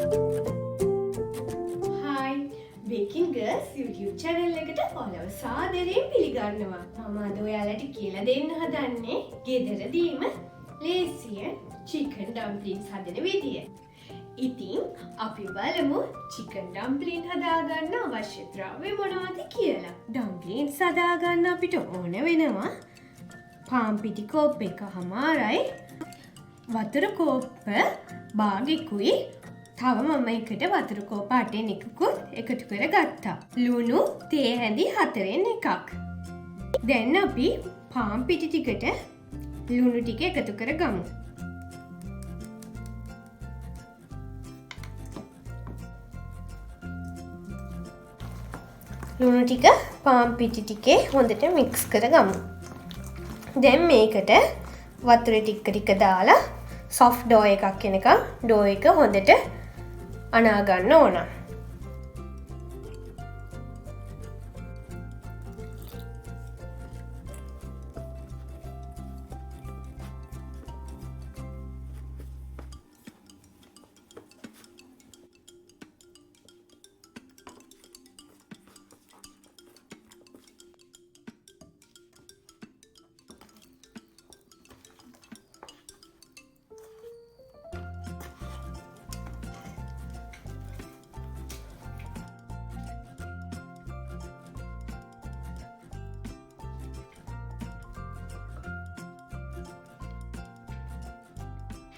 Hi, Baking Girls YouTube channel එකට ඔයාලව සාදරයෙන් පිළිගන්නවා. මම අද ඔයාලට කියලා දෙන්න හදන්නේ ගෙදරදීම ලේසියෙන් chicken dumplings හදන විදිය. ඉතින් අපි බලමු chicken dumpling හදාගන්න අවශ්‍ය ද්‍රව්‍ය මොනවද කියලා. dumplings හදාගන්න අපිට ඕන වෙනවා පාන් පිටි කෝප් එකමාරයි, වතුර කෝප්ප භාගිකුයි, තව මම එකට වතුර කෝප 8 එකකුත් එකතු කර ගත්තා. ලුණු තේ හැඳි 4න් එකක්. දැන් අපි පාන් පිටි ටිකට ලුණු ටික එකතු කර ගමු. ලුණු ටික පාන් පිටි ටිකේ හොඳට මික්ස් කර ගමු. දැන් මේකට වතුර ටික දාලා soft dough එකක් එනකම් dough එක හොඳට අනා ගන්න ඕන.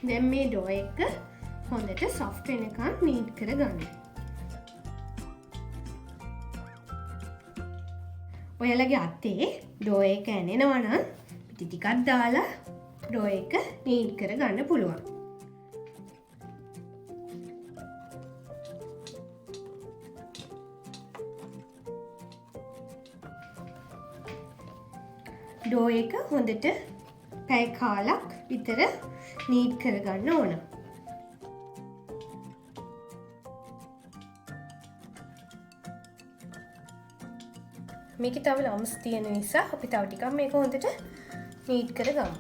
දැන් මේ ඩෝ එක හොඳට සොෆ්ට් වෙනකන් නීට් කරගන්න. ඔයාලගේ අතේ ඩෝ එක ඇනෙනවා නම් පිටි ටිකක් දාලා ඩෝ එක නීට් කරගන්න පුළුවන්. ඩෝ එක හොඳට පැය කාලක් විතර නීට් කරගන්න ඕන. මේක තව ලම්ස් තියෙන නිසා අපි තව ටිකක් මේක හොඳට නීට් කරගමු.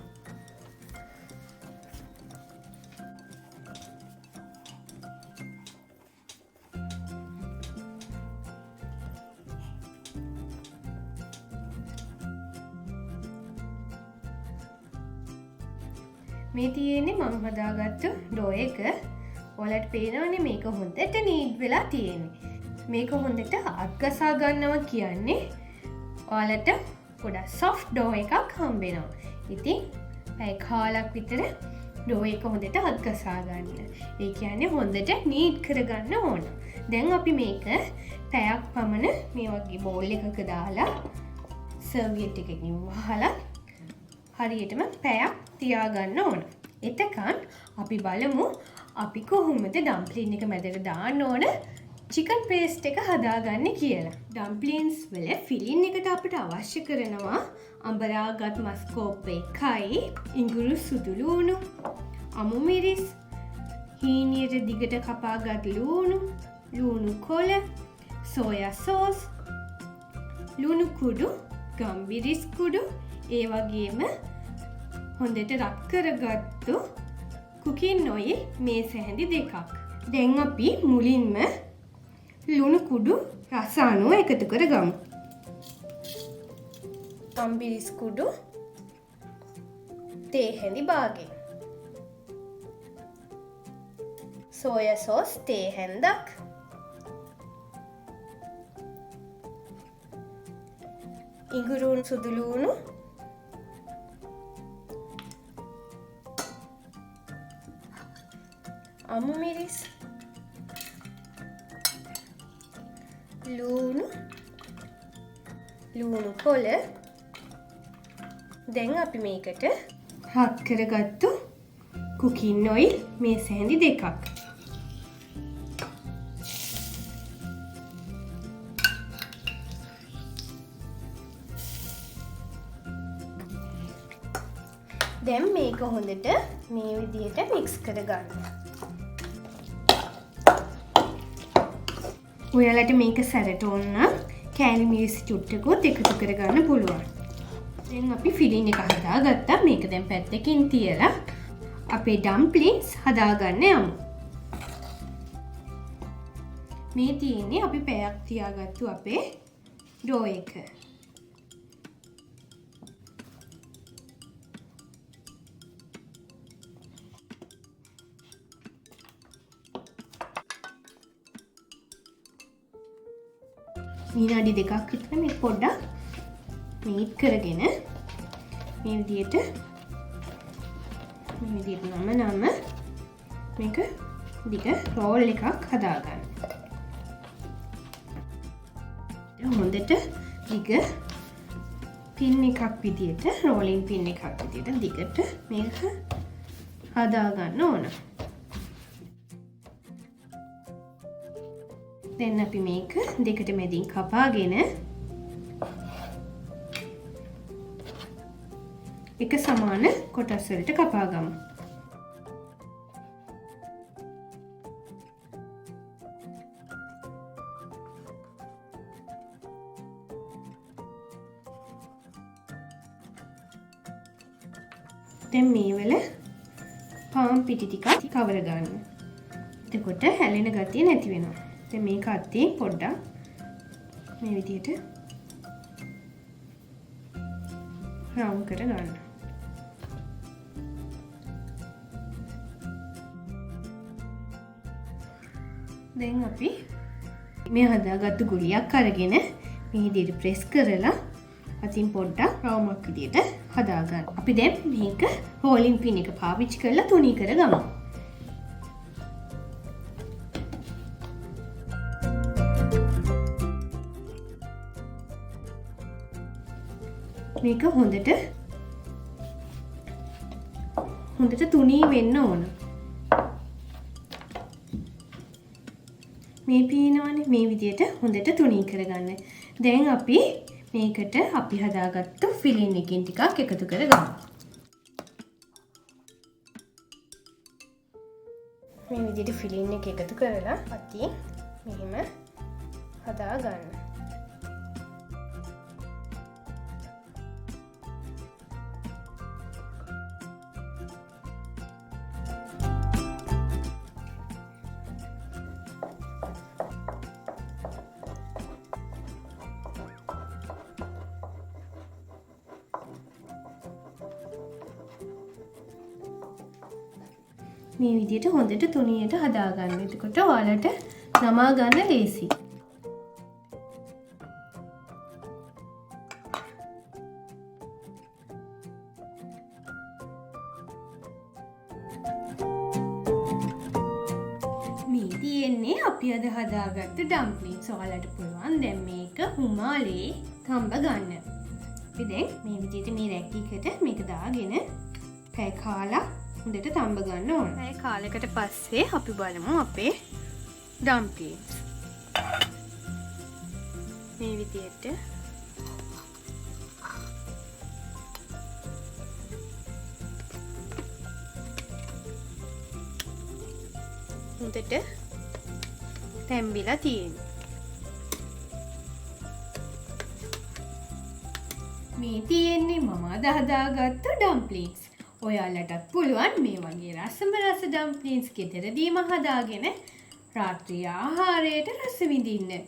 මේ තියෙන්නේ මම හදාගත්තු ඩෝ එක. ඔයාලට පේනවනේ මේක හොඳට නීට් වෙලා තියෙන්නේ. මේක හොඳට අත්ගසා ගන්නවා කියන්නේ ඔයාලට ගොඩක් සොෆ්ට් ඩෝ එකක් හම්බ වෙනවා. ඉතින් පැය කාලක් විතර ඩෝ එක හොඳට අත්ගසා ගන්න. ඒ කියන්නේ හොඳට නීට් කරගන්න ඕන. දැන් අපි මේක පැයක් පමණ මේ වගේ බෝල් එකක දාලා සර්වියට් එකකින් වහලා හරියටම පැයක් තියාගන්න ඕන. එතකන් අපි බලමු අපි කොහොමද ඩම්ප්ලින් එක මැදට දාන්න ඕන චිකන් පේස්ට් එක හදාගන්න කියලා. ඩම්ප්ලින්ස් වල ෆිලින් එකට අපිට අවශ්‍ය කරනවා අඹරාගත් මස් කෝප්ප එකයි, ඉඟුරු සුදු ලූණු, අමු මිරිස්, හීනියට දිගට කපාගත් ලූණු, ලූණු කොළ, සෝයා සෝස්, ලුණු කුඩු, ගම්බිරිස් කුඩු, ඒ වගේම හොඳට රත් කරගත්තු කුකින් ඔයිල් මේස හැඳි 2ක්. දැන් අපි මුලින්ම ලුණු කුඩු රස අනුව එකතු කරගමු. ගම්බිරිස් කුඩු තේ හැඳි භාගෙන්, සෝයා සෝස් තේ හැන්දක්, ඉඟුරු සුදු ලූණු, අමු මිරිස්, ලූණු, ලූණු කොළ. දැන් අපි මේකට හත් කරගත්තු කුකින් ඔයිල් මේස හැඳි 2ක්. දැන් මේක හොඳට මේ විදිහට මික්ස් කරගන්න. ඔයාලට මේක සැරට ඕන නම් කෑලි මිරිස් චුට්ටකුත් එකතු කරගන්න පුළුවන්. දැන් අපි ෆිලින් එක හදාගත්තා. මේක දැන් පැත්තකින් තියලා අපේ ඩම්ප්ලින්ස් හදාගන්න යමු. මේ තියෙන්නේ අපි පැයක් තියාගත්තු අපේ ඩෝ එක. විනාඩි 2ක් විතර මේ පොඩ්ඩක් මීට් කරගෙන මේ විදිහට නම මේක දිග රෝල් එකක් හදාගන්න. හොඳට දිග පින් එකක් විදිහට රෝලින් පින් එකක් විදිහට දිගට මේක හදාගන්න ඕන. දැන් අපි මේක දෙකට මැදින් කපාගෙන එක සමාන කොටස් වලට කපා ගමු. දැන් මේ වල පාන් පිටි ටිකක් කවර ගන්න. එතකොට හැලෙන ගතිය නැති වෙනවා. දැන් මේක අත්තින් පොඩ්ඩක් මේ විදිහට රවුන්ඩ් කර ගන්න. දැන් අපි මේ හදාගත්තු ගුලියක් අරගෙන මේ විදිහට ප්‍රෙස් කරලා අතින් පොඩ්ඩක් රවුමක් විදිහට හදාගන්න. අපි දැන් මේක රෝලින් පින් එක පාවිච්චි කරලා තුනී කරගමු. මේක හොඳට තුනී වෙන්න ඕන. මේ පීනවනේ මේ විදිහට හොඳට තුනී කරගන්න. දැන් අපි මේකට අපි හදාගත්තු ෆිලින් එකකින් ටිකක් එකතු කරගමු. මේ විදිහට ෆිලින් එක එකතු කරලා අතින් මෙහෙම හදාගන්න. මේ විදිහට හොඳට තුනියට හදාගන්න. එතකොට ඔයාලට නමා ගන්න ලේසි. මේ තියෙන්නේ අපි අද හදාගත්තු ඩම්ප්ලින්ස්. ඔයාලට පුළුවන් දැන් මේක හුමාලේ තඹ ගන්න. අපි දැන් මේ විදිහට මේ රැක්කිකට මේක දාගෙන පැය කාලක් හොඳට තඹ ගන්න ඕන. පැය කාලයකට පස්සේ අපි බලමු අපේ ඩම්ප්ලින්ස්. මේ විදිහට හොඳට තැම්බිලා තියෙනවා. මේ තියෙන්නේ මම අද හදාගත්තු ඩම්ප්ලින්ස්. ඔයාලටත් පුළුවන් මේ වගේ රසම රස ඩම්ප්ලින්ස් ගෙදරදීම හදාගෙන රාත්‍රී ආහාරයට රස විඳින්න.